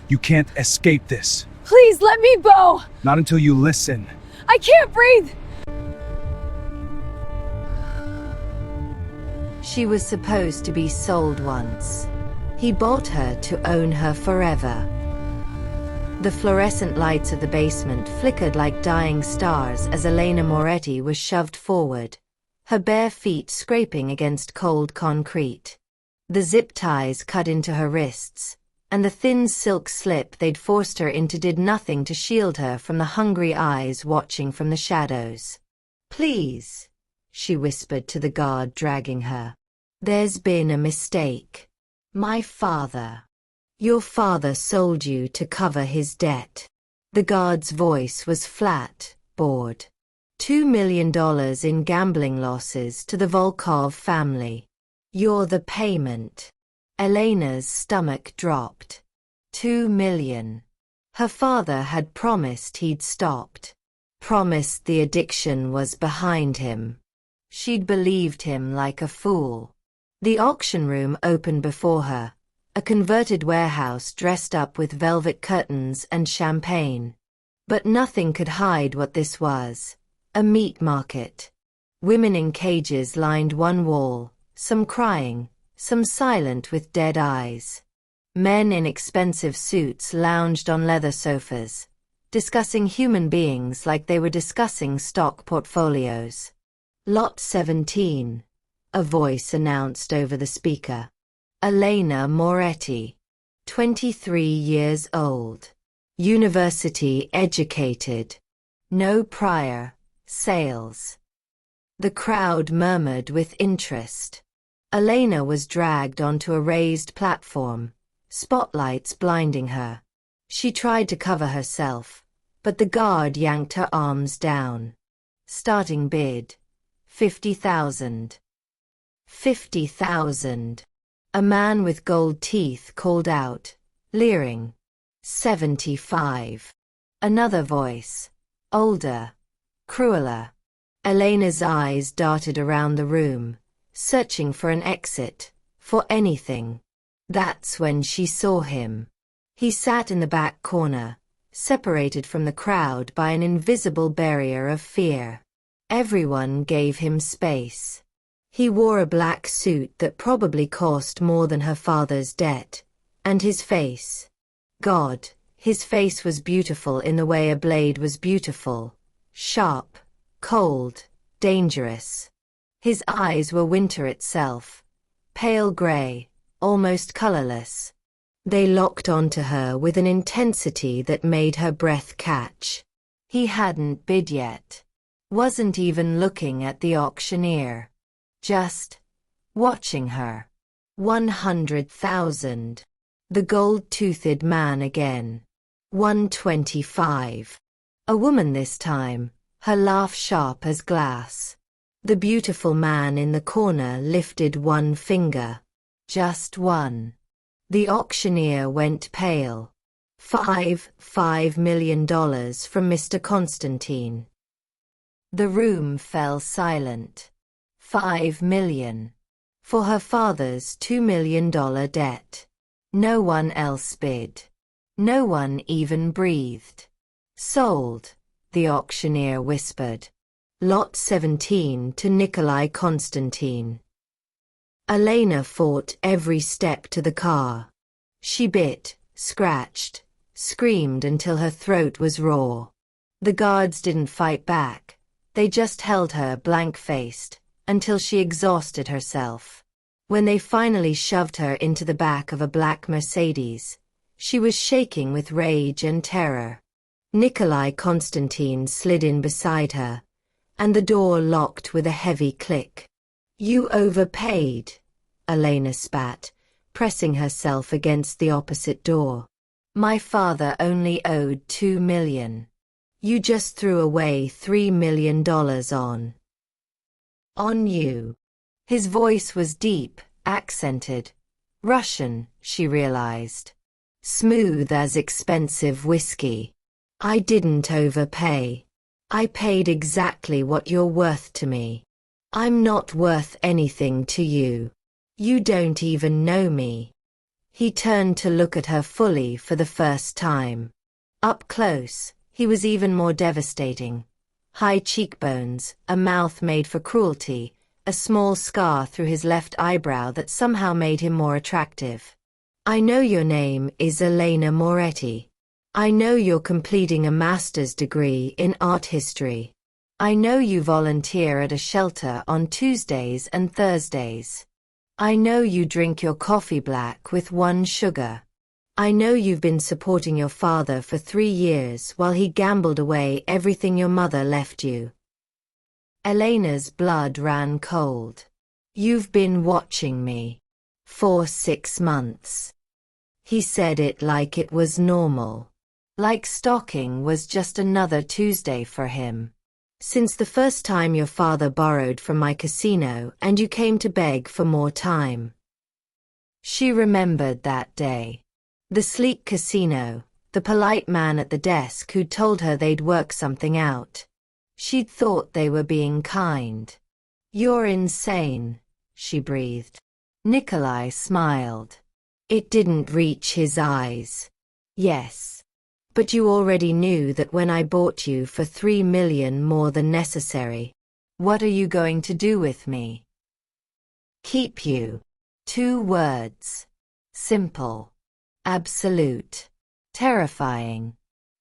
You can't escape this. Please let me go! Not until you listen. I can't breathe! She was supposed to be sold once. He bought her to own her forever. The fluorescent lights of the basement flickered like dying stars as Elena Moretti was shoved forward, her bare feet scraping against cold concrete. The zip ties cut into her wrists, and the thin silk slip they'd forced her into did nothing to shield her from the hungry eyes watching from the shadows. "Please," she whispered to the guard dragging her. "There's been a mistake. My father. Your father sold you to cover his debt." The guard's voice was flat, bored. $2 million in gambling losses to the Volkov family. You're the payment. Elena's stomach dropped. $2 million. Her father had promised he'd stopped. Promised the addiction was behind him. She'd believed him like a fool. The auction room opened before her, a converted warehouse dressed up with velvet curtains and champagne. But nothing could hide what this was, a meat market. Women in cages lined one wall, some crying, some silent with dead eyes. Men in expensive suits lounged on leather sofas, discussing human beings like they were discussing stock portfolios. "Lot 17, a voice announced over the speaker. Elena Moretti, 23 years old. University educated. No prior sales." The crowd murmured with interest. Elena was dragged onto a raised platform, spotlights blinding her. She tried to cover herself, but the guard yanked her arms down. Starting bid, 50,000. 50,000. A man with gold teeth called out, leering. 75. Another voice, older, crueler. Elena's eyes darted around the room, searching for an exit, for anything. That's when she saw him. He sat in the back corner, separated from the crowd by an invisible barrier of fear. Everyone gave him space. He wore a black suit that probably cost more than her father's debt, and his face. God, his face was beautiful in the way a blade was beautiful. Sharp, cold, dangerous. His eyes were winter itself, pale gray, almost colorless. They locked onto her with an intensity that made her breath catch. He hadn't bid yet. Wasn't even looking at the auctioneer. Just watching her. 100,000. The gold-toothed man again. 125. A woman this time, her laugh sharp as glass. The beautiful man in the corner lifted one finger. Just one. The auctioneer went pale. $5 million from Mr. Constantine. The room fell silent. 5 million. For her father's $2 million debt. No one else bid. No one even breathed. Sold, the auctioneer whispered. Lot 17 to Nikolai Constantine. Elena fought every step to the car. She bit, scratched, screamed until her throat was raw. The guards didn't fight back. They just held her blank-faced, until she exhausted herself. When they finally shoved her into the back of a black Mercedes, she was shaking with rage and terror. Nikolai Constantine slid in beside her, and the door locked with a heavy click. "You overpaid," Elena spat, pressing herself against the opposite door. "My father only owed $2 million. You just threw away $3 million on you." His voice was deep, accented. Russian, she realized. Smooth as expensive whiskey. "I didn't overpay. I paid exactly what you're worth to me. I'm not worth anything to you. You don't even know me." He turned to look at her fully for the first time. Up close, he was even more devastating. High cheekbones, a mouth made for cruelty, a small scar through his left eyebrow that somehow made him more attractive. I know your name is Elena Moretti. I know you're completing a master's degree in art history. I know you volunteer at a shelter on Tuesdays and Thursdays. I know you drink your coffee black with 1 sugar. I know you've been supporting your father for 3 years while he gambled away everything your mother left you. Elena's blood ran cold. You've been watching me. For 6 months. He said it like it was normal. Like stalking was just another Tuesday for him. Since the first time your father borrowed from my casino and you came to beg for more time. She remembered that day. The sleek casino, the polite man at the desk who'd told her they'd work something out. She'd thought they were being kind. You're insane, she breathed. Nikolai smiled. It didn't reach his eyes. Yes. But you already knew that when I bought you for 3 million more than necessary. What are you going to do with me? Keep you. 2 words. Simple. Absolute. Terrifying.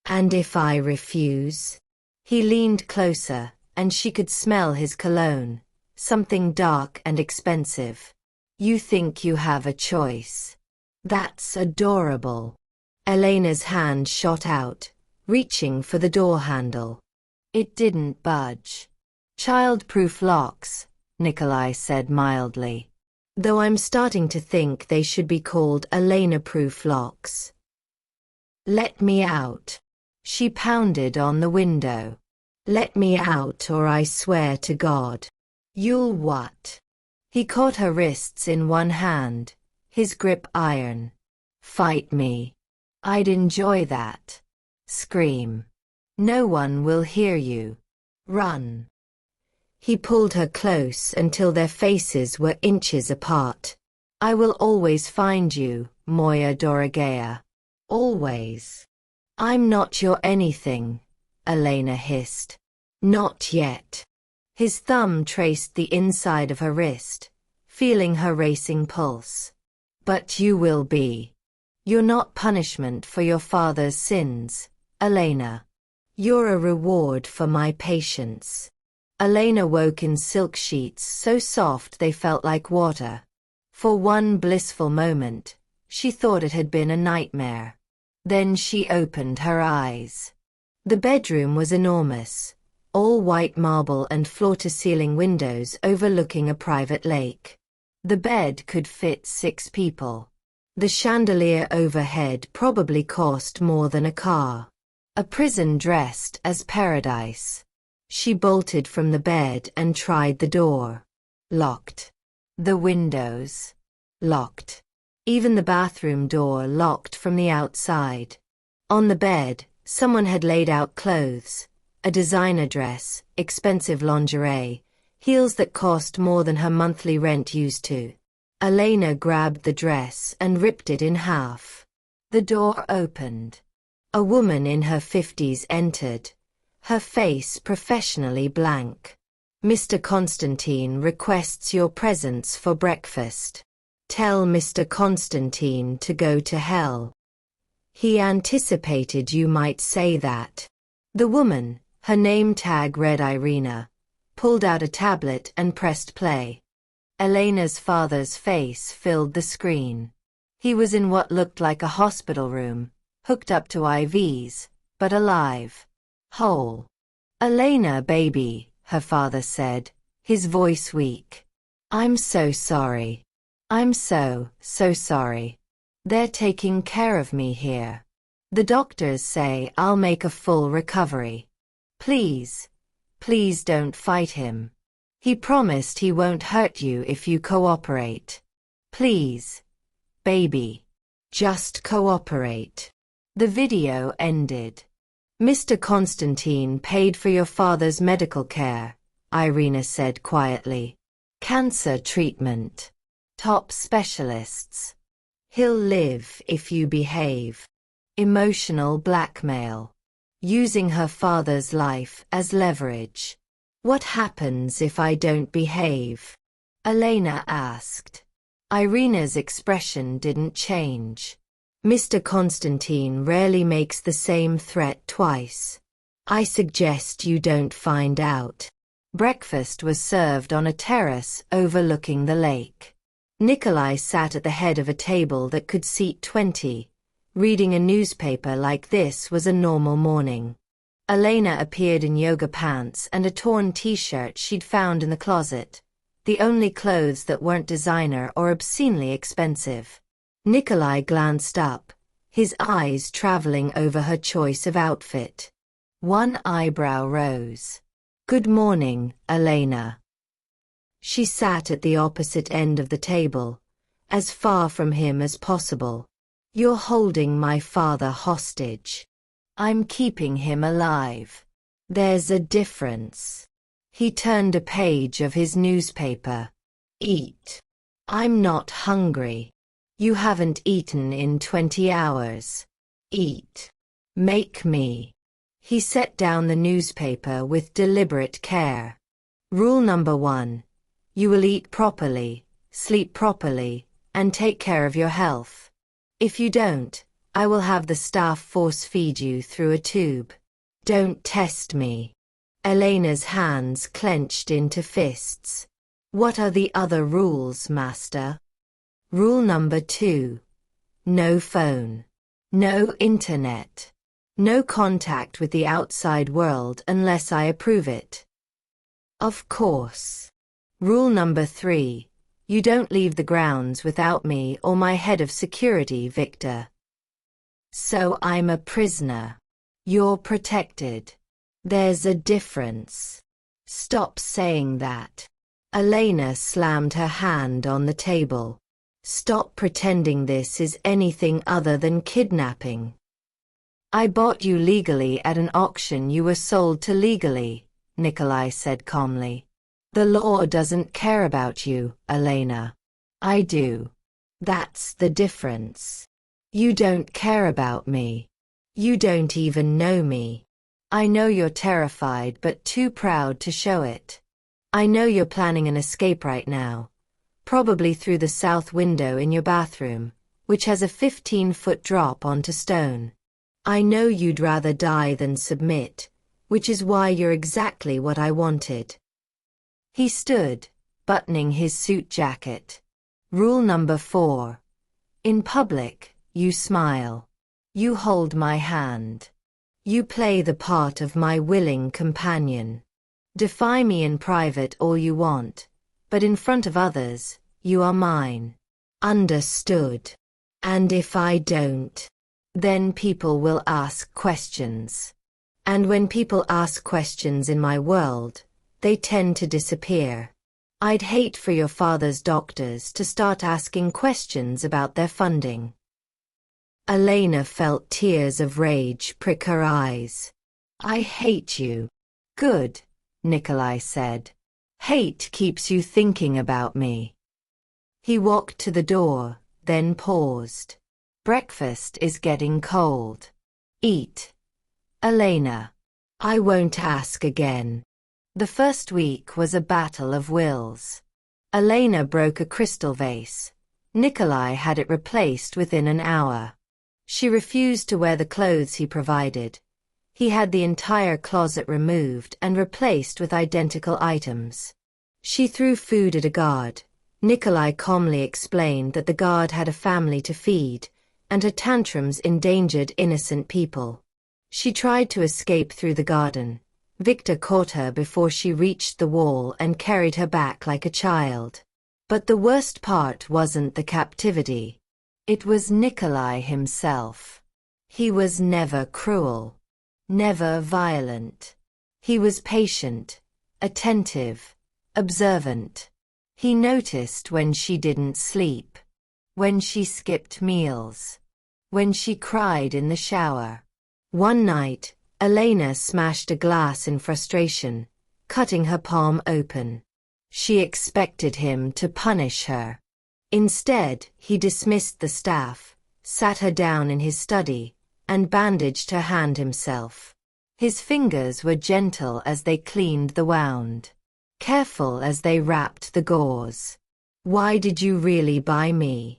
And if I refuse? He leaned closer, and she could smell his cologne, something dark and expensive. You think you have a choice. That's adorable. Elena's hand shot out, reaching for the door handle. It didn't budge. Child-proof locks, Nikolai said mildly. Though I'm starting to think they should be called Elena-proof locks. Let me out. She pounded on the window. Let me out or I swear to God. You'll what? He caught her wrists in one hand, his grip iron. Fight me. I'd enjoy that. Scream. No one will hear you. Run. He pulled her close until their faces were inches apart. I will always find you, Moya Dorogea. Always. I'm not your anything, Elena hissed. Not yet. His thumb traced the inside of her wrist, feeling her racing pulse. But you will be. You're not punishment for your father's sins, Elena. You're a reward for my patience. Elena woke in silk sheets so soft they felt like water. For one blissful moment, she thought it had been a nightmare. Then she opened her eyes. The bedroom was enormous, all white marble and floor-to-ceiling windows overlooking a private lake. The bed could fit 6 people. The chandelier overhead probably cost more than a car. A prison dressed as paradise. She bolted from the bed and tried the door. Locked. The windows. Locked. Even the bathroom door locked from the outside. On the bed, someone had laid out clothes, a designer dress, expensive lingerie, heels that cost more than her monthly rent used to. Elena grabbed the dress and ripped it in half. The door opened. A woman in her 50s entered, her face professionally blank. Mr. Constantine requests your presence for breakfast. Tell Mr. Constantine to go to hell. He anticipated you might say that. The woman, her name tag read Irina, pulled out a tablet and pressed play. Elena's father's face filled the screen. He was in what looked like a hospital room, hooked up to IVs, but alive. Whole. Elena, baby, her father said, his voice weak. I'm so sorry. I'm so sorry. They're taking care of me here. The doctors say I'll make a full recovery. Please, please don't fight him. He promised he won't hurt you if you cooperate. Please, baby. Just cooperate. The video ended. Mr. Constantine paid for your father's medical care, Irina said quietly. Cancer treatment. Top specialists. He'll live if you behave. Emotional blackmail. Using her father's life as leverage. What happens if I don't behave? Elena asked. Irina's expression didn't change. Mr. Constantine rarely makes the same threat twice. I suggest you don't find out. Breakfast was served on a terrace overlooking the lake. Nikolai sat at the head of a table that could seat 20. Reading a newspaper like this was a normal morning. Elena appeared in yoga pants and a torn t-shirt she'd found in the closet, the only clothes that weren't designer or obscenely expensive. Nikolai glanced up, his eyes traveling over her choice of outfit. One eyebrow rose. Good morning, Elena. She sat at the opposite end of the table, as far from him as possible. You're holding my father hostage. I'm keeping him alive. There's a difference. He turned a page of his newspaper. Eat. I'm not hungry. You haven't eaten in 20 hours. Eat. Make me. He set down the newspaper with deliberate care. Rule number 1. You will eat properly, sleep properly, and take care of your health. If you don't, I will have the staff force feed you through a tube. Don't test me. Elena's hands clenched into fists. What are the other rules, Master? Rule number 2. No phone. No internet. No contact with the outside world unless I approve it. Of course. Rule number 3. You don't leave the grounds without me or my head of security, Victor. So I'm a prisoner. You're protected. There's a difference. Stop saying that. Elena slammed her hand on the table. Stop pretending this is anything other than kidnapping. I bought you legally at an auction you were sold to legally, Nikolai said calmly. The law doesn't care about you, Elena. I do. That's the difference. You don't care about me. You don't even know me. I know you're terrified but too proud to show it. I know you're planning an escape right now, probably through the south window in your bathroom, which has a 15-foot drop onto stone. I know you'd rather die than submit, which is why you're exactly what I wanted. He stood, buttoning his suit jacket. Rule number 4. In public, you smile. You hold my hand. You play the part of my willing companion. Defy me in private all you want, but in front of others, you are mine. Understood. And if I don't, then people will ask questions. And when people ask questions in my world, they tend to disappear. I'd hate for your father's doctors to start asking questions about their funding. Elena felt tears of rage prick her eyes. I hate you. Good, Nikolai said. Hate keeps you thinking about me. He walked to the door, then paused. Breakfast is getting cold. Eat. Elena. I won't ask again. The first week was a battle of wills. Elena broke a crystal vase. Nikolai had it replaced within an hour. She refused to wear the clothes he provided. He had the entire closet removed and replaced with identical items. She threw food at a guard. Nikolai calmly explained that the guard had a family to feed, and her tantrums endangered innocent people. She tried to escape through the garden. Victor caught her before she reached the wall and carried her back like a child. But the worst part wasn't the captivity. It was Nikolai himself. He was never cruel, never violent. He was patient, attentive, observant. He noticed when she didn't sleep, when she skipped meals, when she cried in the shower. One night, Elena smashed a glass in frustration, cutting her palm open. She expected him to punish her. Instead, he dismissed the staff, sat her down in his study, and bandaged her hand himself. His fingers were gentle as they cleaned the wound, careful as they wrapped the gauze. "Why did you really buy me?"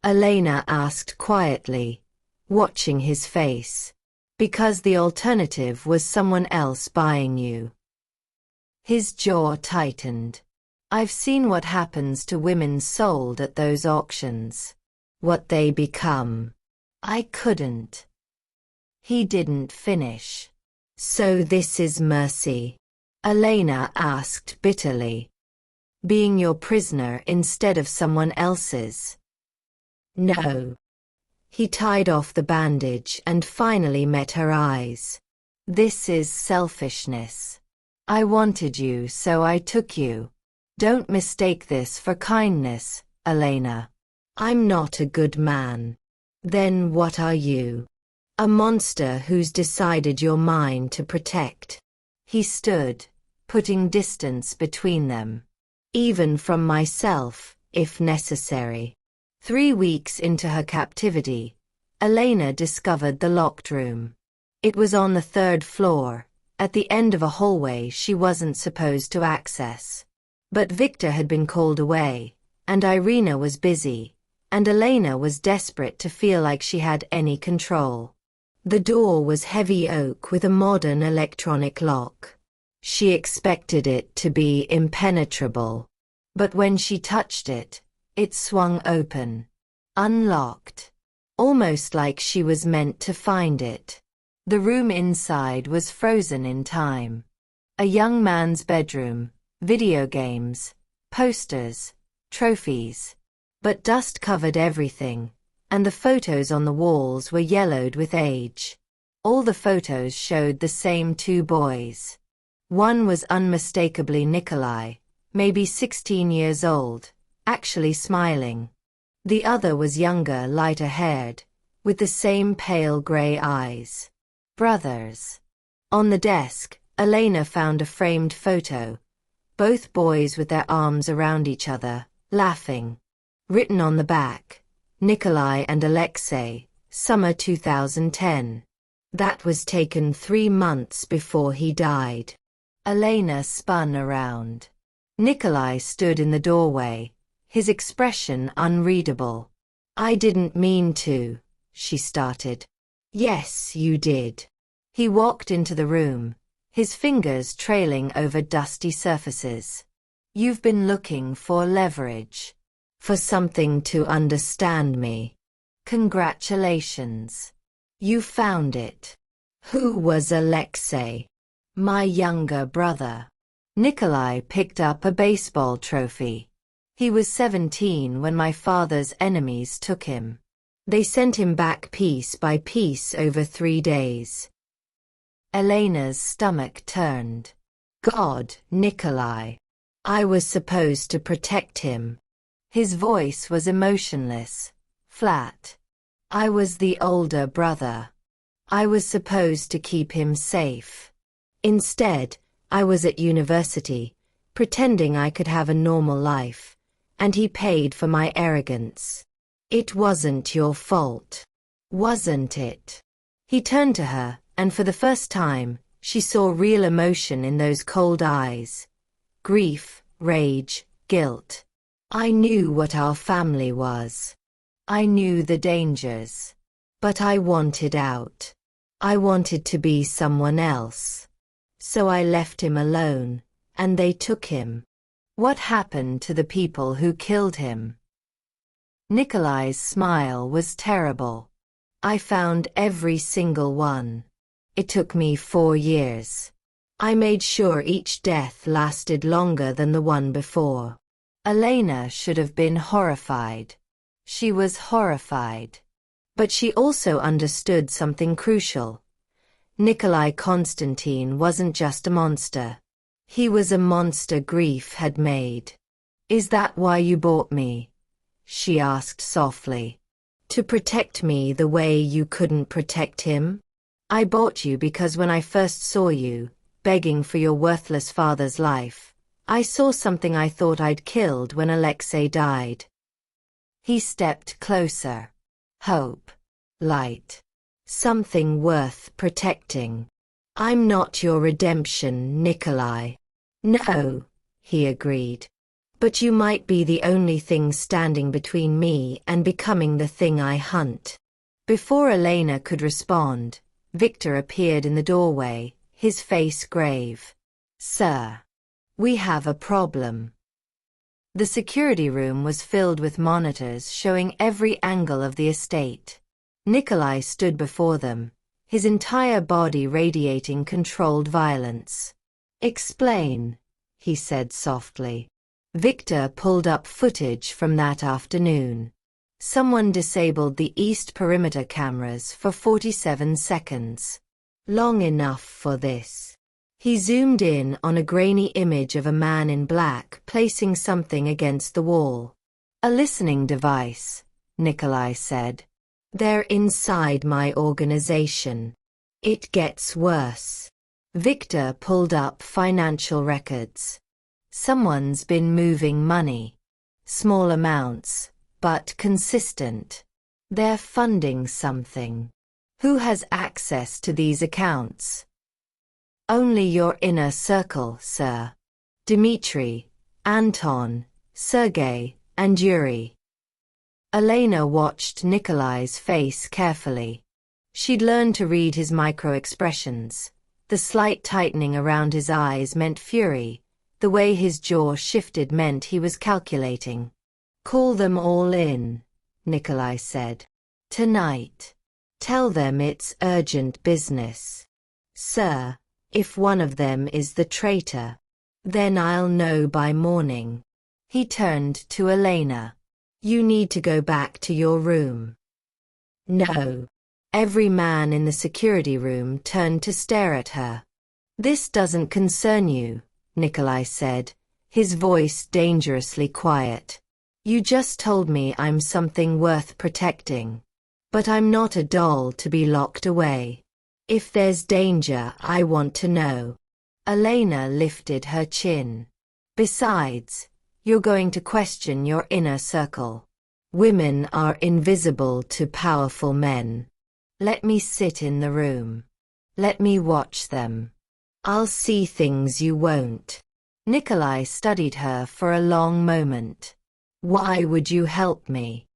Elena asked quietly, watching his face. "Because the alternative was someone else buying you." His jaw tightened. "I've seen what happens to women sold at those auctions. What they become. I couldn't." He didn't finish. "So this is mercy?" Elena asked bitterly. "Being your prisoner instead of someone else's?" "No." He tied off the bandage and finally met her eyes. "This is selfishness. I wanted you, so I took you. Don't mistake this for kindness, Elena. I'm not a good man." "Then what are you?" "A monster who's decided you're mine to protect." He stood, putting distance between them. "Even from myself, if necessary." 3 weeks into her captivity, Elena discovered the locked room. It was on the 3rd floor, at the end of a hallway she wasn't supposed to access. But Victor had been called away, and Irina was busy, and Elena was desperate to feel like she had any control. The door was heavy oak with a modern electronic lock. She expected it to be impenetrable. But when she touched it, it swung open, unlocked, almost like she was meant to find it. The room inside was frozen in time. A young man's bedroom, video games, posters, trophies. But dust covered everything, and the photos on the walls were yellowed with age. All the photos showed the same 2 boys. One was unmistakably Nikolai, maybe 16 years old, actually smiling. The other was younger, lighter-haired, with the same pale gray eyes. Brothers. On the desk, Elena found a framed photo, both boys with their arms around each other, laughing. Written on the back, "Nikolai and Alexei, summer 2010. That was taken 3 months before he died. Elena spun around. Nikolai stood in the doorway, his expression unreadable. "I didn't mean to," she started. "Yes, you did." He walked into the room, his fingers trailing over dusty surfaces. "You've been looking for leverage. For something to understand me. Congratulations. You found it." "Who was Alexei?" "My younger brother." Nikolai picked up a baseball trophy. "He was 17 when my father's enemies took him. They sent him back piece by piece over 3 days." Elena's stomach turned. "God, Nikolai. I was supposed to protect him." His voice was emotionless, flat. "I was the older brother. I was supposed to keep him safe. Instead, I was at university, pretending I could have a normal life, and he paid for my arrogance. It wasn't your fault. Wasn't it?" He turned to her, and for the first time, she saw real emotion in those cold eyes. Grief, rage, guilt. "I knew what our family was. I knew the dangers. But I wanted out. I wanted to be someone else. So I left him alone, and they took him." "What happened to the people who killed him?" Nikolai's smile was terrible. "I found every single one. It took me 4 years. I made sure each death lasted longer than the one before." Elena should have been horrified. She was horrified. But she also understood something crucial. Nikolai Konstantin wasn't just a monster. He was a monster grief had made. "Is that why you bought me?" she asked softly. "To protect me the way you couldn't protect him?" "I bought you because when I first saw you, begging for your worthless father's life, I saw something I thought I'd killed when Alexei died." He stepped closer. Hope. Light. Something worth protecting. I'm not your redemption, Nikolai. No, he agreed. But you might be the only thing standing between me and becoming the thing I hunt. Before Elena could respond, Victor appeared in the doorway, his face grave. Sir. We have a problem. The security room was filled with monitors showing every angle of the estate. Nikolai stood before them, his entire body radiating controlled violence. Explain, he said softly. Victor pulled up footage from that afternoon. Someone disabled the east perimeter cameras for 47 seconds. Long enough for this. He zoomed in on a grainy image of a man in black placing something against the wall. A listening device, Nikolai said. They're inside my organization. It gets worse. Victor pulled up financial records. Someone's been moving money. Small amounts, but consistent. They're funding something. Who has access to these accounts? Only your inner circle, sir. Dmitri, Anton, Sergei, and Yuri. Elena watched Nikolai's face carefully. She'd learned to read his micro-expressions. The slight tightening around his eyes meant fury. The way his jaw shifted meant he was calculating. Call them all in, Nikolai said. Tonight. Tell them it's urgent business. Sir, if one of them is the traitor, then I'll know by morning. He turned to Elena. You need to go back to your room. No. Every man in the security room turned to stare at her. This doesn't concern you, Nikolai said, his voice dangerously quiet. You just told me I'm something worth protecting. But I'm not a doll to be locked away. If there's danger, I want to know. Elena lifted her chin. Besides, you're going to question your inner circle. Women are invisible to powerful men. Let me sit in the room. Let me watch them. I'll see things you won't. Nikolai studied her for a long moment. Why would you help me?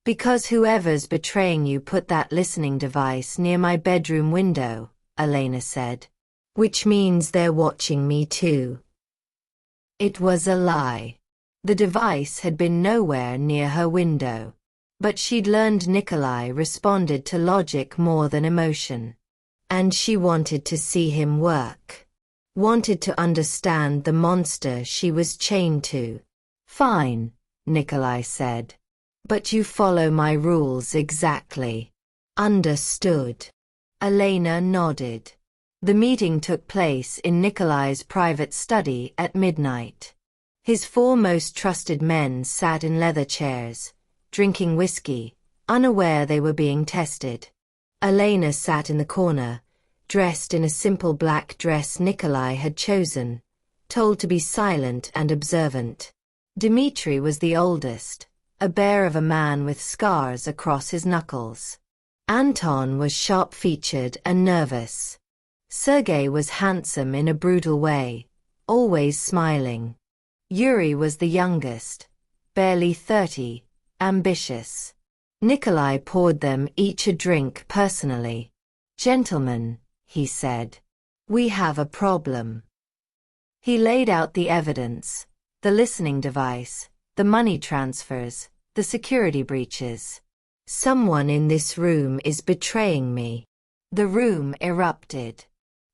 Because whoever's betraying you put that listening device near my bedroom window, Elena said. Which means they're watching me too. It was a lie. The device had been nowhere near her window. But she'd learned Nikolai responded to logic more than emotion. And she wanted to see him work. Wanted to understand the monster she was chained to. Fine, Nikolai said. But you follow my rules exactly. Understood. Elena nodded. The meeting took place in Nikolai's private study at midnight. His four most trusted men sat in leather chairs, drinking whiskey, unaware they were being tested. Elena sat in the corner, dressed in a simple black dress Nikolai had chosen, told to be silent and observant. Dmitri was the oldest, a bear of a man with scars across his knuckles. Anton was sharp-featured and nervous. Sergei was handsome in a brutal way, always smiling. Yuri was the youngest, barely 30, ambitious. Nikolai poured them each a drink personally. Gentlemen, he said, we have a problem. He laid out the evidence, the listening device, the money transfers, the security breaches. Someone in this room is betraying me. The room erupted.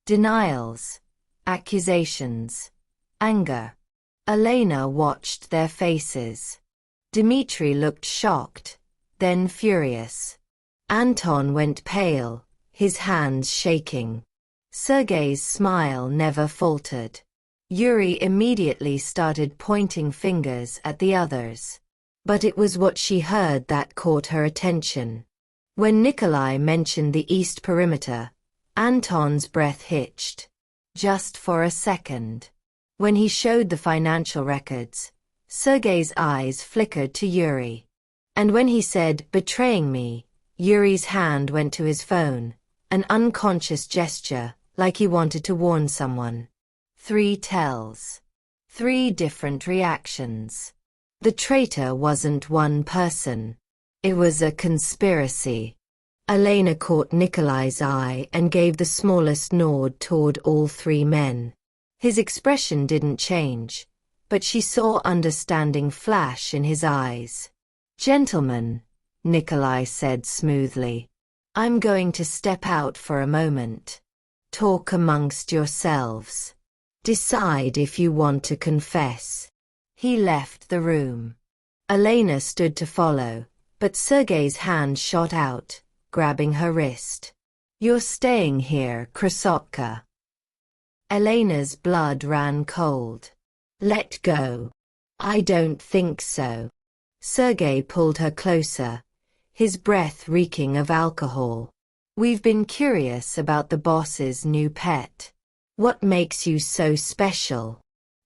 Denials, accusations, anger. Elena watched their faces. Dmitri looked shocked, then furious. Anton went pale, his hands shaking. Sergei's smile never faltered. Yuri immediately started pointing fingers at the others. But it was what she heard that caught her attention. When Nikolai mentioned the east perimeter, Anton's breath hitched. Just for a second. When he showed the financial records, Sergei's eyes flickered to Yuri. And when he said, betraying me, Yuri's hand went to his phone, an unconscious gesture, like he wanted to warn someone. 3 tells. 3 different reactions. The traitor wasn't one person. It was a conspiracy. Elena caught Nikolai's eye and gave the smallest nod toward all 3 men. His expression didn't change, but she saw understanding flash in his eyes. Gentlemen, Nikolai said smoothly, I'm going to step out for a moment. Talk amongst yourselves. Decide if you want to confess. He left the room. Elena stood to follow, but Sergei's hand shot out, grabbing her wrist. You're staying here, Krasotka. Elena's blood ran cold. Let go. I don't think so. Sergei pulled her closer, his breath reeking of alcohol. We've been curious about the boss's new pet. What makes you so special?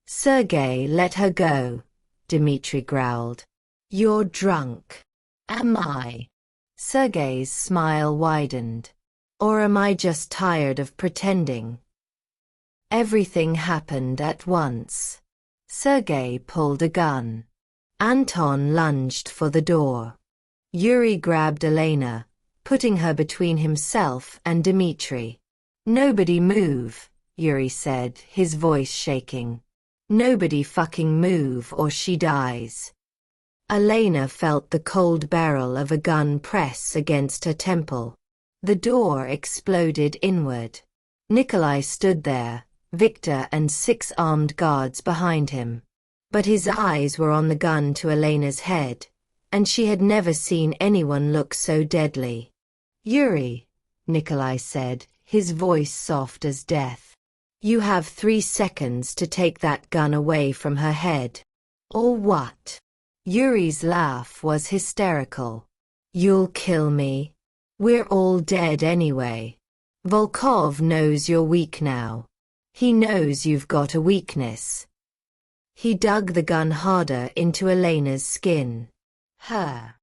Sergei, let her go, Dmitri growled. You're drunk. Am I? Sergei's smile widened. Or am I just tired of pretending? Everything happened at once. Sergei pulled a gun. Anton lunged for the door. Yuri grabbed Elena, putting her between himself and Dmitri. Nobody move, Yuri said, his voice shaking. Nobody fucking move or she dies. Elena felt the cold barrel of a gun press against her temple. The door exploded inward. Nikolai stood there, Victor and 6 armed guards behind him. But his eyes were on the gun to Elena's head, and she had never seen anyone look so deadly. Yuri, Nikolai said, his voice soft as death. You have 3 seconds to take that gun away from her head. Or what? Yuri's laugh was hysterical. You'll kill me. We're all dead anyway. Volkov knows you're weak now. He knows you've got a weakness. He dug the gun harder into Elena's skin. Her.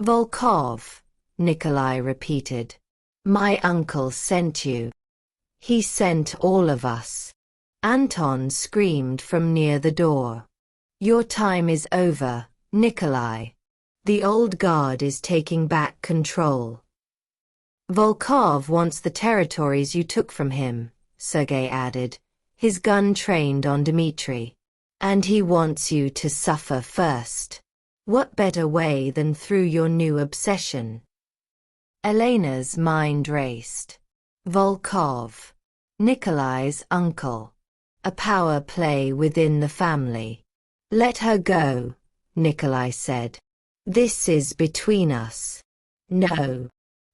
Volkov, Nikolai repeated. My uncle sent you. He sent all of us. Anton screamed from near the door. Your time is over, Nikolai. The old guard is taking back control. Volkov wants the territories you took from him, Sergei added, his gun trained on Dmitri. And he wants you to suffer first. What better way than through your new obsession? Elena's mind raced. Volkov. Nikolai's uncle. A power play within the family. Let her go, Nikolai said. This is between us. No.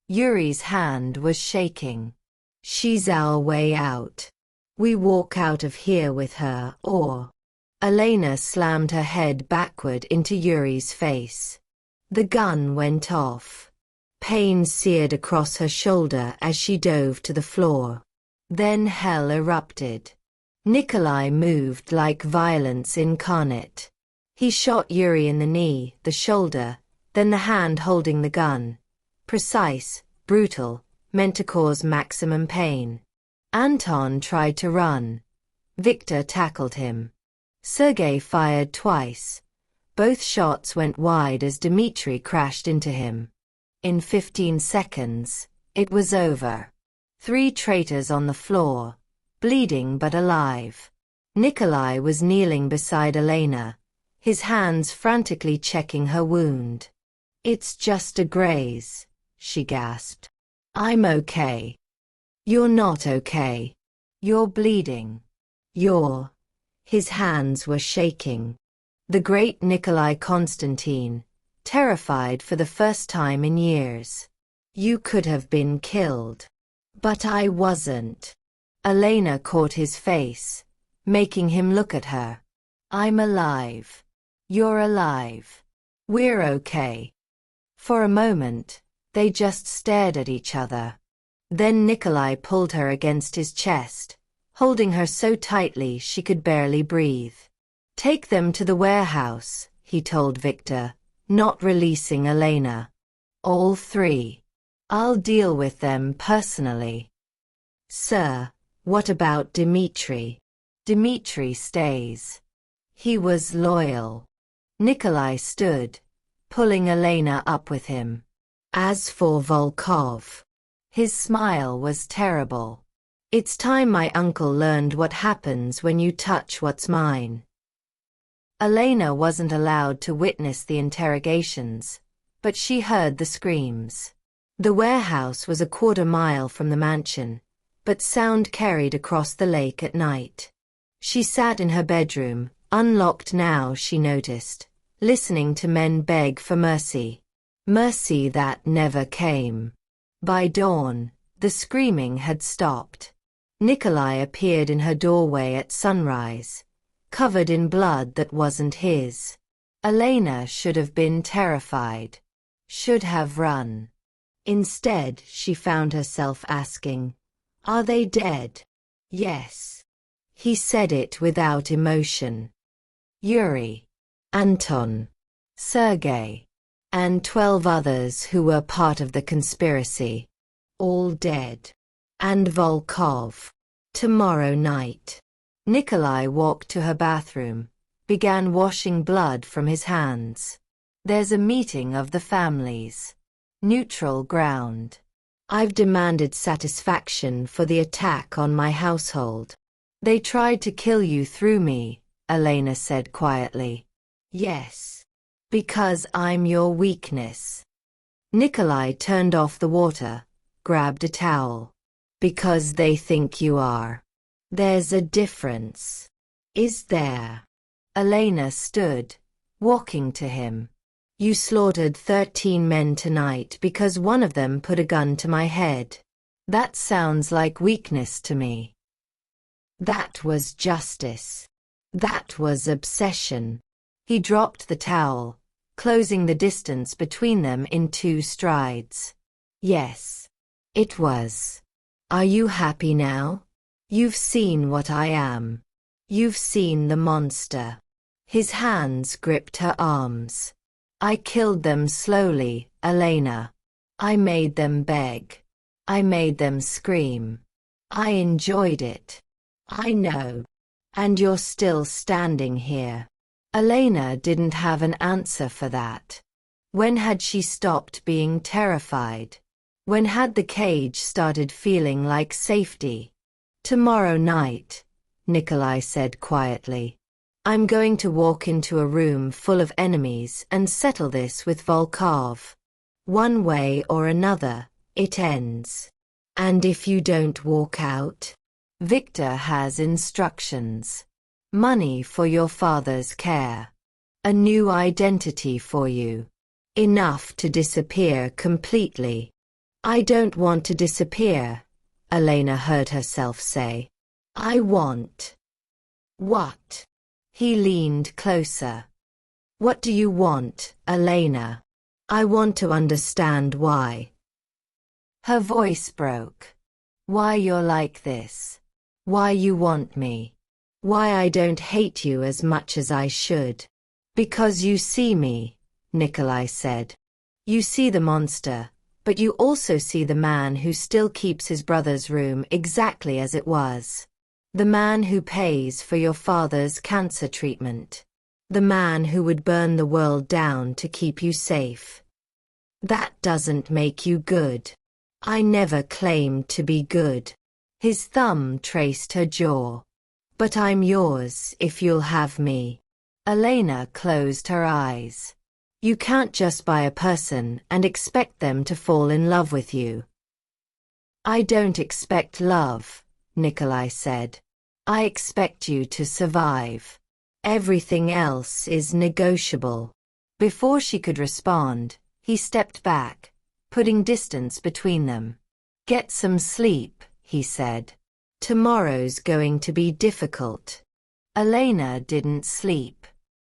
Yuri's hand was shaking. She's our way out. We walk out of here with her, or... Elena slammed her head backward into Yuri's face. The gun went off. Pain seared across her shoulder as she dove to the floor. Then hell erupted. Nikolai moved like violence incarnate. He shot Yuri in the knee, the shoulder, then the hand holding the gun. Precise, brutal, meant to cause maximum pain. Anton tried to run. Victor tackled him. Sergei fired twice. Both shots went wide as Dmitri crashed into him. In 15 seconds, it was over. 3 traitors on the floor, bleeding but alive. Nikolai was kneeling beside Elena, his hands frantically checking her wound. It's just a graze, she gasped. I'm okay. You're not okay. You're bleeding. You're... His hands were shaking. The great Nikolai Konstantin, terrified for the first time in years. You could have been killed. But I wasn't. Elena caught his face, making him look at her. I'm alive. You're alive. We're okay. For a moment, they just stared at each other. Then Nikolai pulled her against his chest, holding her so tightly she could barely breathe. Take them to the warehouse, he told Victor, not releasing Elena. All three. I'll deal with them personally. Sir, what about Dmitri? Dmitri stays. He was loyal. Nikolai stood, pulling Elena up with him. As for Volkov, his smile was terrible. It's time my uncle learned what happens when you touch what's mine. Elena wasn't allowed to witness the interrogations, but she heard the screams. The warehouse was a quarter-mile from the mansion, but sound carried across the lake at night. She sat in her bedroom, unlocked now she noticed, listening to men beg for mercy. Mercy that never came. By dawn, the screaming had stopped. Nikolai appeared in her doorway at sunrise, covered in blood that wasn't his. Elena should have been terrified. Should have run. Instead, she found herself asking, "Are they dead?" "Yes." He said it without emotion. Yuri, Anton, Sergei, and 12 others who were part of the conspiracy. All dead. And Volkov. Tomorrow night. Nikolai walked to her bathroom, began washing blood from his hands. There's a meeting of the families. Neutral ground. I've demanded satisfaction for the attack on my household. They tried to kill you through me, Elena said quietly. Yes. Because I'm your weakness. Nikolai turned off the water, grabbed a towel. Because they think you are. There's a difference. Is there? Elena stood, walking to him. You slaughtered 13 men tonight because one of them put a gun to my head. That sounds like weakness to me. That was justice. That was obsession. He dropped the towel, closing the distance between them in 2 strides. Yes. It was. Are you happy now? You've seen what I am. You've seen the monster. His hands gripped her arms. I killed them slowly, Elena. I made them beg. I made them scream. I enjoyed it. I know. And you're still standing here. Elena didn't have an answer for that. When had she stopped being terrified? When had the cage started feeling like safety? Tomorrow night, Nikolai said quietly. I'm going to walk into a room full of enemies and settle this with Volkov. One way or another, it ends. And if you don't walk out, Victor has instructions. Money for your father's care. A new identity for you. Enough to disappear completely. I don't want to disappear, Elena heard herself say. I want. What? He leaned closer. What do you want, Elena? I want to understand why. Her voice broke. Why you're like this. Why you want me. Why I don't hate you as much as I should. Because you see me, Nikolai said. You see the monster, but you also see the man who still keeps his brother's room exactly as it was. The man who pays for your father's cancer treatment. The man who would burn the world down to keep you safe. That doesn't make you good. I never claimed to be good. His thumb traced her jaw. But I'm yours if you'll have me. Elena closed her eyes. You can't just buy a person and expect them to fall in love with you. I don't expect love, Nikolai said. I expect you to survive. Everything else is negotiable. Before she could respond, he stepped back, putting distance between them. Get some sleep, he said. Tomorrow's going to be difficult. Elena didn't sleep.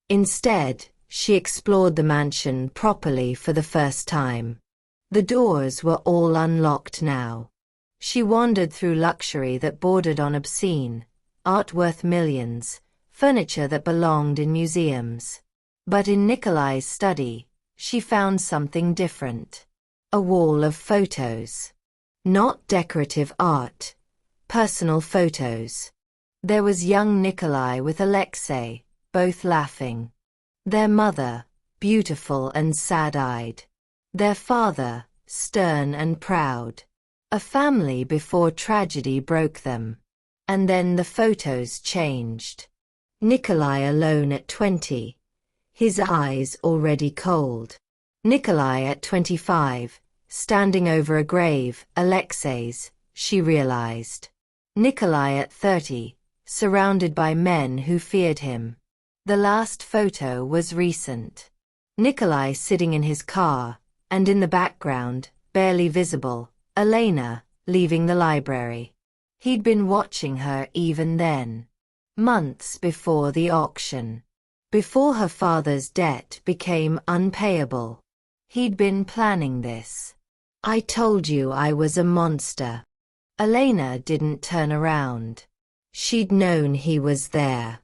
Instead, she explored the mansion properly for the first time. The doors were all unlocked now. She wandered through luxury that bordered on obscene, art worth millions, furniture that belonged in museums. But in Nikolai's study, she found something different. A wall of photos. Not decorative art. Personal photos. There was young Nikolai with Alexei, both laughing. Their mother, beautiful and sad-eyed. Their father, stern and proud. A family before tragedy broke them. And then the photos changed. Nikolai alone at 20. His eyes already cold. Nikolai at 25, standing over a grave, Alexei's, she realized. Nikolai at 30, surrounded by men who feared him. The last photo was recent. Nikolai sitting in his car, and in the background, barely visible, Elena, leaving the library. He'd been watching her even then. Months before the auction. Before her father's debt became unpayable. He'd been planning this. I told you I was a monster. Elena didn't turn around. She'd known he was there.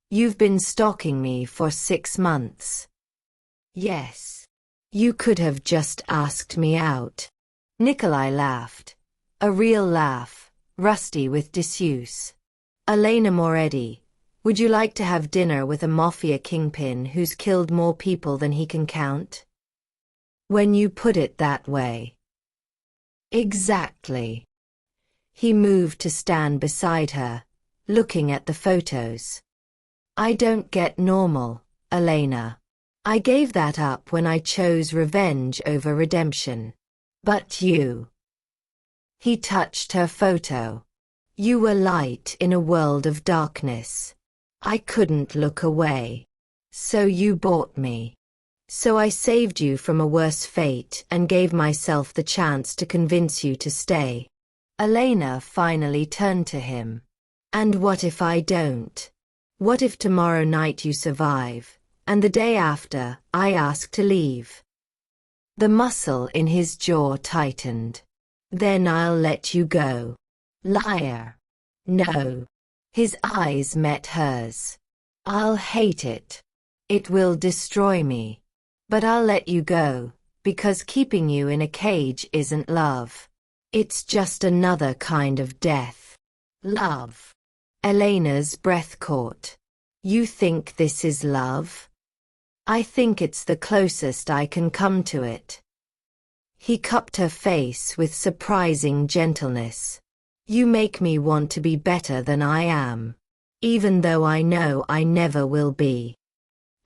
You've been stalking me for 6 months. Yes. You could have just asked me out. Nikolai laughed. A real laugh, rusty with disuse. Elena Moretti, would you like to have dinner with a Mafia kingpin who's killed more people than he can count? When you put it that way. Exactly. He moved to stand beside her, looking at the photos. I don't get normal, Elena. I gave that up when I chose revenge over redemption. But you. He touched her photo. You were light in a world of darkness. I couldn't look away. So you bought me. So I saved you from a worse fate and gave myself the chance to convince you to stay. Elena finally turned to him. And what if I don't? What if tomorrow night you survive, and the day after, I ask to leave? The muscle in his jaw tightened. Then I'll let you go. Liar. No. His eyes met hers. I'll hate it. It will destroy me. But I'll let you go, because keeping you in a cage isn't love. It's just another kind of death. Love. Elena's breath caught. You think this is love? I think it's the closest I can come to it. He cupped her face with surprising gentleness. You make me want to be better than I am. Even though I know I never will be.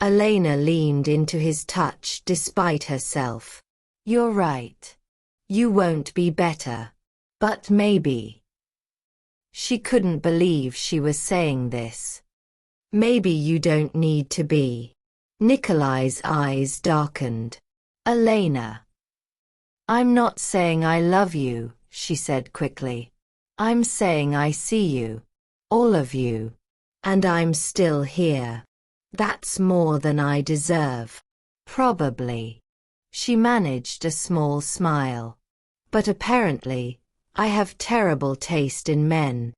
Elena leaned into his touch despite herself. You're right. You won't be better. But maybe. She couldn't believe she was saying this. Maybe you don't need to be. Nikolai's eyes darkened. Elena. I'm not saying I love you, she said quickly. I'm saying I see you. All of you. And I'm still here. That's more than I deserve. Probably. She managed a small smile. But apparently, I have terrible taste in men.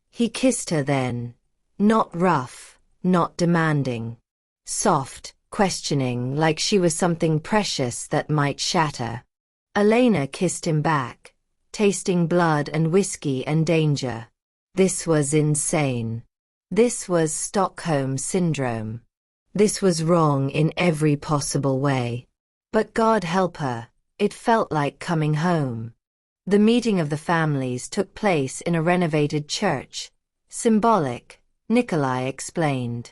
He kissed her then. Not rough, not demanding. Soft, questioning, like she was something precious that might shatter. Elena kissed him back, tasting blood and whiskey and danger. This was insane. This was Stockholm Syndrome. This was wrong in every possible way. But God help her, it felt like coming home. The meeting of the families took place in a renovated church. Symbolic, Nikolai explained.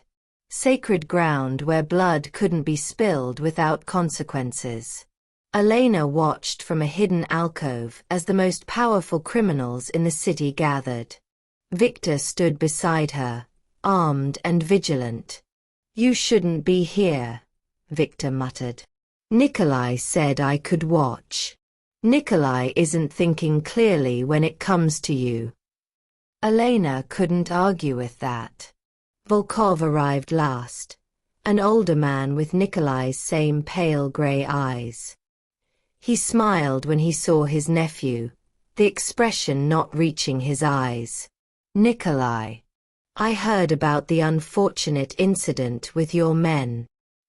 Sacred ground where blood couldn't be spilled without consequences. Elena watched from a hidden alcove as the most powerful criminals in the city gathered. Victor stood beside her, armed and vigilant. You shouldn't be here, Victor muttered. Nikolai said I could watch. Nikolai isn't thinking clearly when it comes to you. Elena couldn't argue with that. Volkov arrived last, an older man with Nikolai's same pale grey eyes. He smiled when he saw his nephew, the expression not reaching his eyes. Nikolai. I heard about the unfortunate incident with your men.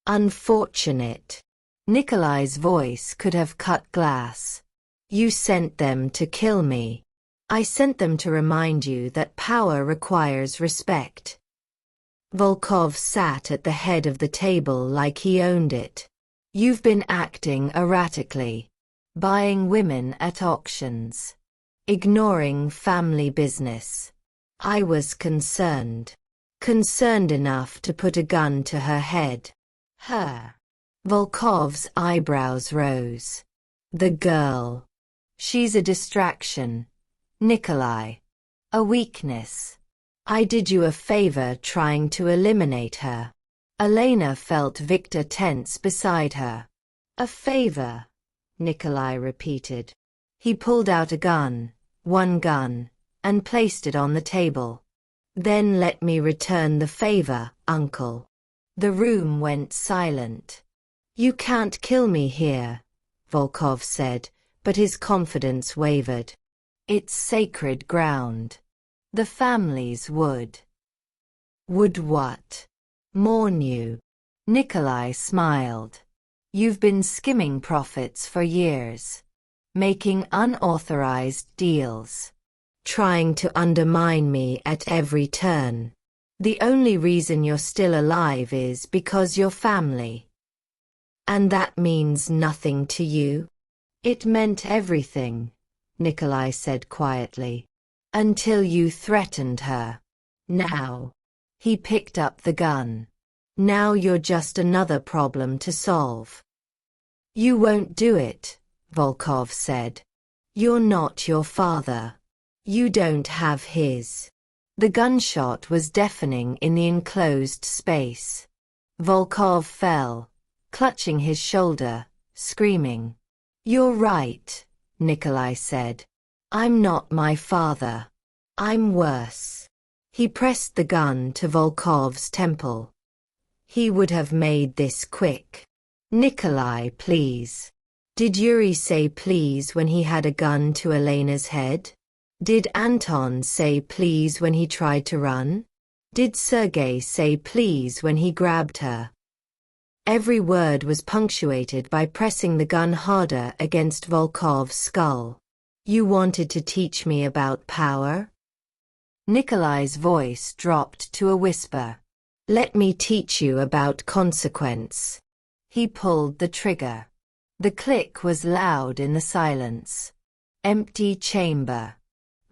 Unfortunate. Nikolai's voice could have cut glass. You sent them to kill me. I sent them to remind you that power requires respect. Volkov sat at the head of the table like he owned it. You've been acting erratically. Buying women at auctions. Ignoring family business. I was concerned. Concerned enough to put a gun to her head. Her. Volkov's eyebrows rose. The girl. She's a distraction. Nikolai. A weakness. I did you a favor trying to eliminate her. Elena felt Victor tense beside her. A favor, Nikolai repeated. He pulled out a gun, one gun, and placed it on the table. Then let me return the favor, uncle. The room went silent. You can't kill me here, Volkov said, but his confidence wavered. It's sacred ground. The families would. Would what? Mourn you. Nikolai smiled. You've been skimming profits for years. Making unauthorized deals. Trying to undermine me at every turn. The only reason you're still alive is because your family. And that means nothing to you? It meant everything, Nikolai said quietly. Until you threatened her. Now. He picked up the gun. Now you're just another problem to solve. You won't do it, Volkov said. You're not your father. You don't have his. The gunshot was deafening in the enclosed space. Volkov fell, clutching his shoulder, screaming. You're right, Nikolai said. I'm not my father. I'm worse. He pressed the gun to Volkov's temple. He would have made this quick. Nikolai, please. Did Yuri say please when he had a gun to Elena's head? Did Anton say please when he tried to run? Did Sergei say please when he grabbed her? Every word was punctuated by pressing the gun harder against Volkov's skull. You wanted to teach me about power? Nikolai's voice dropped to a whisper. Let me teach you about consequence. He pulled the trigger. The click was loud in the silence. Empty chamber.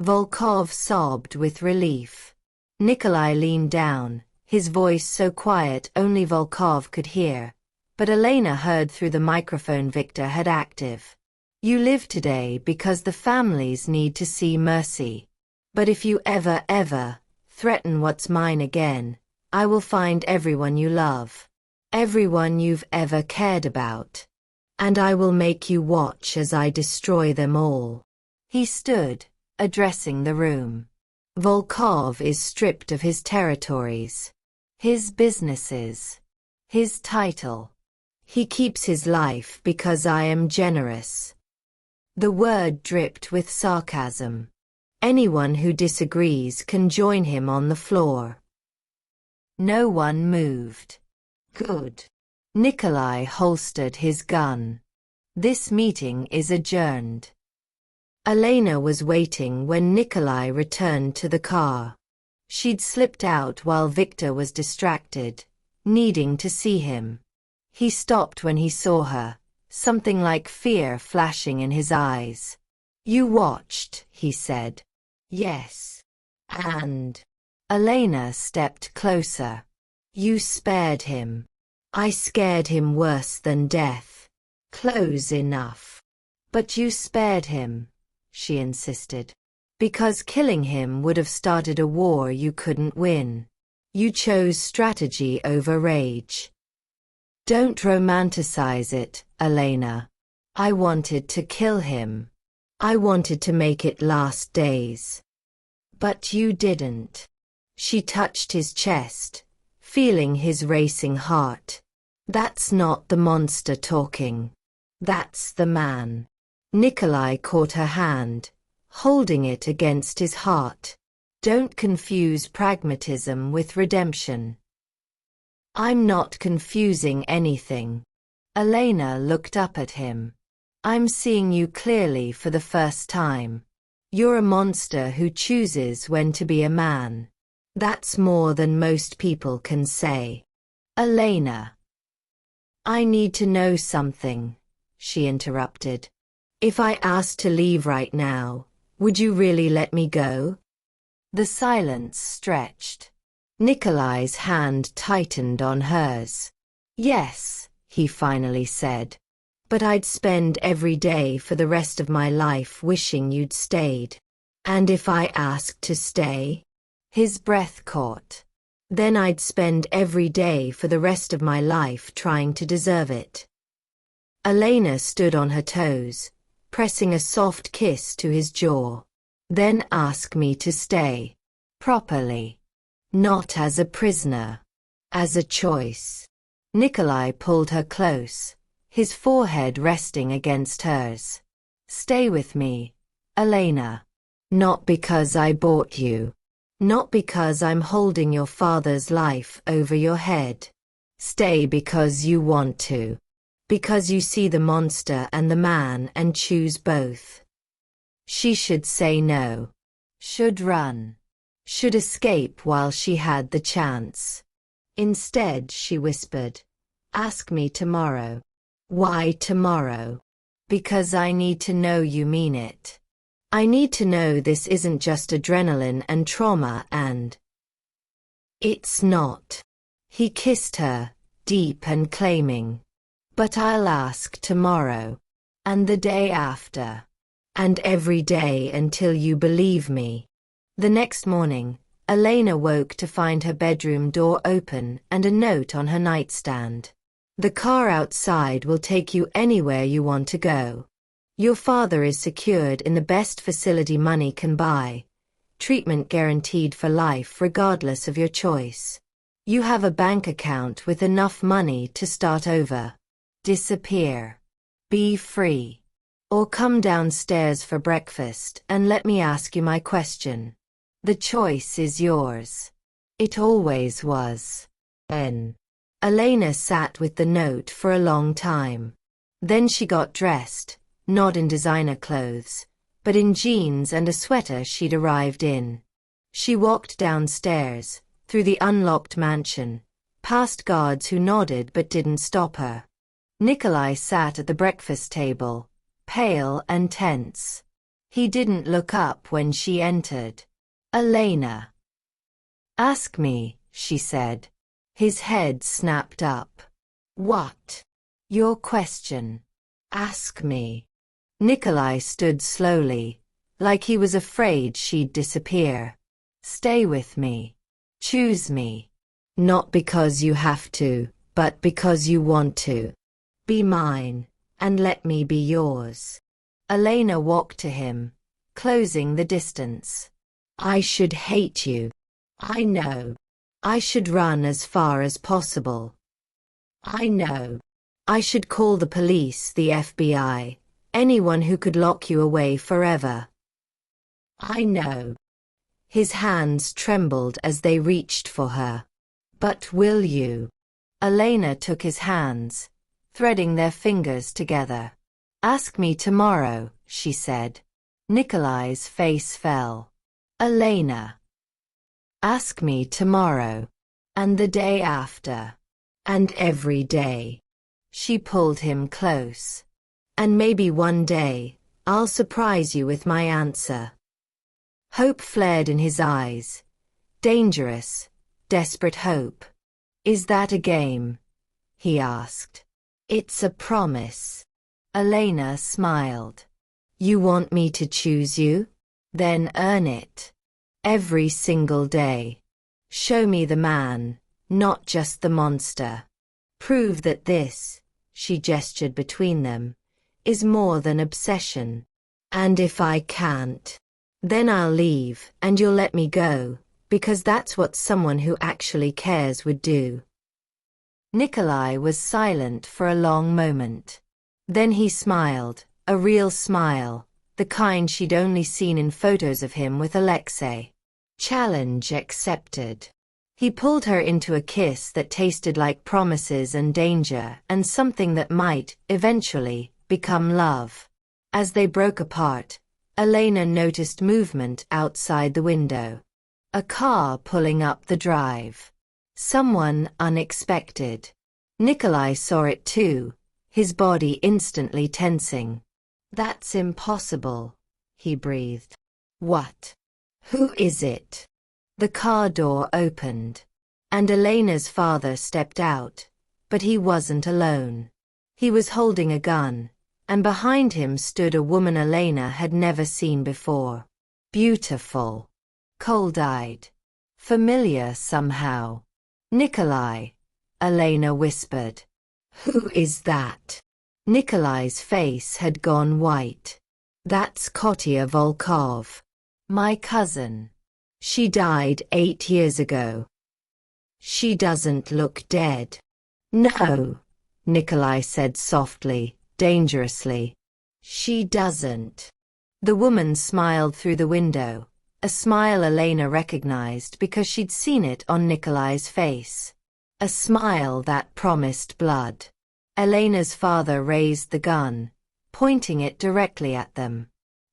Volkov sobbed with relief. Nikolai leaned down, his voice so quiet only Volkov could hear. But Elena heard through the microphone Victor had active. You live today because the families need to see mercy. But if you ever threaten what's mine again, I will find everyone you love. Everyone you've ever cared about. And I will make you watch as I destroy them all. He stood, addressing the room. Volkov is stripped of his territories. His businesses. His title. He keeps his life because I am generous. The word dripped with sarcasm. Anyone who disagrees can join him on the floor. No one moved. Good. Nikolai holstered his gun. This meeting is adjourned. Elena was waiting when Nikolai returned to the car. She'd slipped out while Victor was distracted, needing to see him. He stopped when he saw her, something like fear flashing in his eyes. You watched, he said. Yes. And? Elena stepped closer. You spared him. I scared him worse than death. Close enough. But you spared him, she insisted. Because killing him would have started a war you couldn't win. You chose strategy over rage. Don't romanticize it, Elena. I wanted to kill him. I wanted to make it last days. But you didn't. She touched his chest, feeling his racing heart. That's not the monster talking. That's the man. Nikolai caught her hand, holding it against his heart. Don't confuse pragmatism with redemption. I'm not confusing anything. Elena looked up at him. I'm seeing you clearly for the first time. You're a monster who chooses when to be a man. That's more than most people can say. Elena. I need to know something, she interrupted. If I asked to leave right now, would you really let me go? The silence stretched. Nikolai's hand tightened on hers. Yes, he finally said. But I'd spend every day for the rest of my life wishing you'd stayed. And if I asked to stay? His breath caught. Then I'd spend every day for the rest of my life trying to deserve it. Elena stood on her toes, pressing a soft kiss to his jaw. Then ask me to stay. Properly. Not as a prisoner. As a choice. Nikolai pulled her close, his forehead resting against hers. Stay with me, Elena. Not because I bought you. Not because I'm holding your father's life over your head. Stay because you want to. Because you see the monster and the man and choose both. She should say no. Should run. Should escape while she had the chance. Instead, she whispered, ask me tomorrow. Why tomorrow? Because I need to know you mean it. I need to know this isn't just adrenaline and trauma and... It's not. He kissed her, deep and claiming. But I'll ask tomorrow. And the day after. And every day until you believe me. The next morning, Elena woke to find her bedroom door open and a note on her nightstand. The car outside will take you anywhere you want to go. Your father is secured in the best facility money can buy. Treatment guaranteed for life regardless of your choice. You have a bank account with enough money to start over. Disappear. Be free. Or come downstairs for breakfast and let me ask you my question. The choice is yours. It always was. N. Elena sat with the note for a long time. Then she got dressed, not in designer clothes, but in jeans and a sweater she'd arrived in. She walked downstairs, through the unlocked mansion, past guards who nodded but didn't stop her. Nikolai sat at the breakfast table, pale and tense. He didn't look up when she entered. Elena. Ask me, she said. His head snapped up. What? Your question. Ask me. Nikolai stood slowly, like he was afraid she'd disappear. Stay with me. Choose me. Not because you have to, but because you want to. Be mine, and let me be yours. Elena walked to him, closing the distance. I should hate you. I know. I should run as far as possible. I know. I should call the police, the FBI, anyone who could lock you away forever. I know. His hands trembled as they reached for her. But will you? Elena took his hands, threading their fingers together. Ask me tomorrow, she said. Nikolai's face fell. Elena. Ask me tomorrow. And the day after. And every day. She pulled him close. And maybe one day, I'll surprise you with my answer. Hope flared in his eyes. Dangerous, desperate hope. Is that a game? He asked. It's a promise. Elena smiled. You want me to choose you? Then earn it. Every single day. Show me the man, not just the monster. Prove that this, she gestured between them, is more than obsession. And if I can't, then I'll leave and you'll let me go, because that's what someone who actually cares would do. Nikolai was silent for a long moment. Then he smiled, a real smile, the kind she'd only seen in photos of him with Alexei. Challenge accepted. He pulled her into a kiss that tasted like promises and danger and something that might, eventually, become love. As they broke apart, Elena noticed movement outside the window. A car pulling up the drive. Someone unexpected. Nikolai saw it too, his body instantly tensing. "That's impossible," he breathed. "What? Who is it?" The car door opened, and Elena's father stepped out, but he wasn't alone. He was holding a gun, and behind him stood a woman Elena had never seen before. Beautiful. Cold-eyed. Familiar somehow. "Nikolai," Elena whispered. "Who is that?" Nikolai's face had gone white. "That's Kotia Volkov. My cousin. She died 8 years ago." "She doesn't look dead." "No," Nikolai said softly, dangerously. "She doesn't." The woman smiled through the window, a smile Elena recognized because she'd seen it on Nikolai's face. A smile that promised blood. Elena's father raised the gun, pointing it directly at them.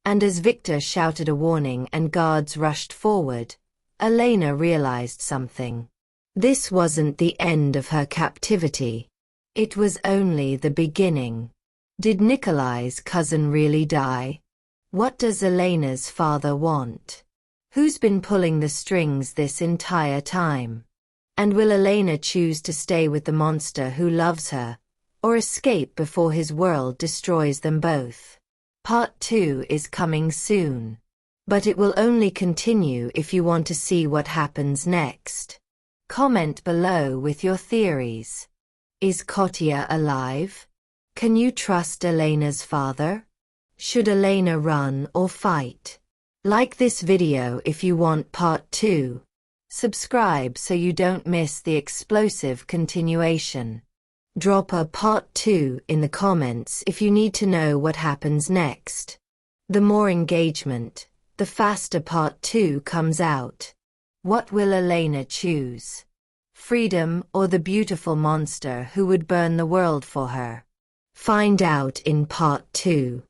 And as Victor shouted a warning and guards rushed forward, Elena realized something. This wasn't the end of her captivity. It was only the beginning. Did Nikolai's cousin really die? What does Elena's father want? Who's been pulling the strings this entire time? And will Elena choose to stay with the monster who loves her, or escape before his world destroys them both? Part 2 is coming soon. But it will only continue if you want to see what happens next. Comment below with your theories. Is Kotia alive? Can you trust Elena's father? Should Elena run or fight? Like this video if you want part 2. Subscribe so you don't miss the explosive continuation. Drop a part 2 in the comments if you need to know what happens next. The more engagement, the faster part 2 comes out. What will Elena choose? Freedom or the beautiful monster who would burn the world for her? Find out in part 2.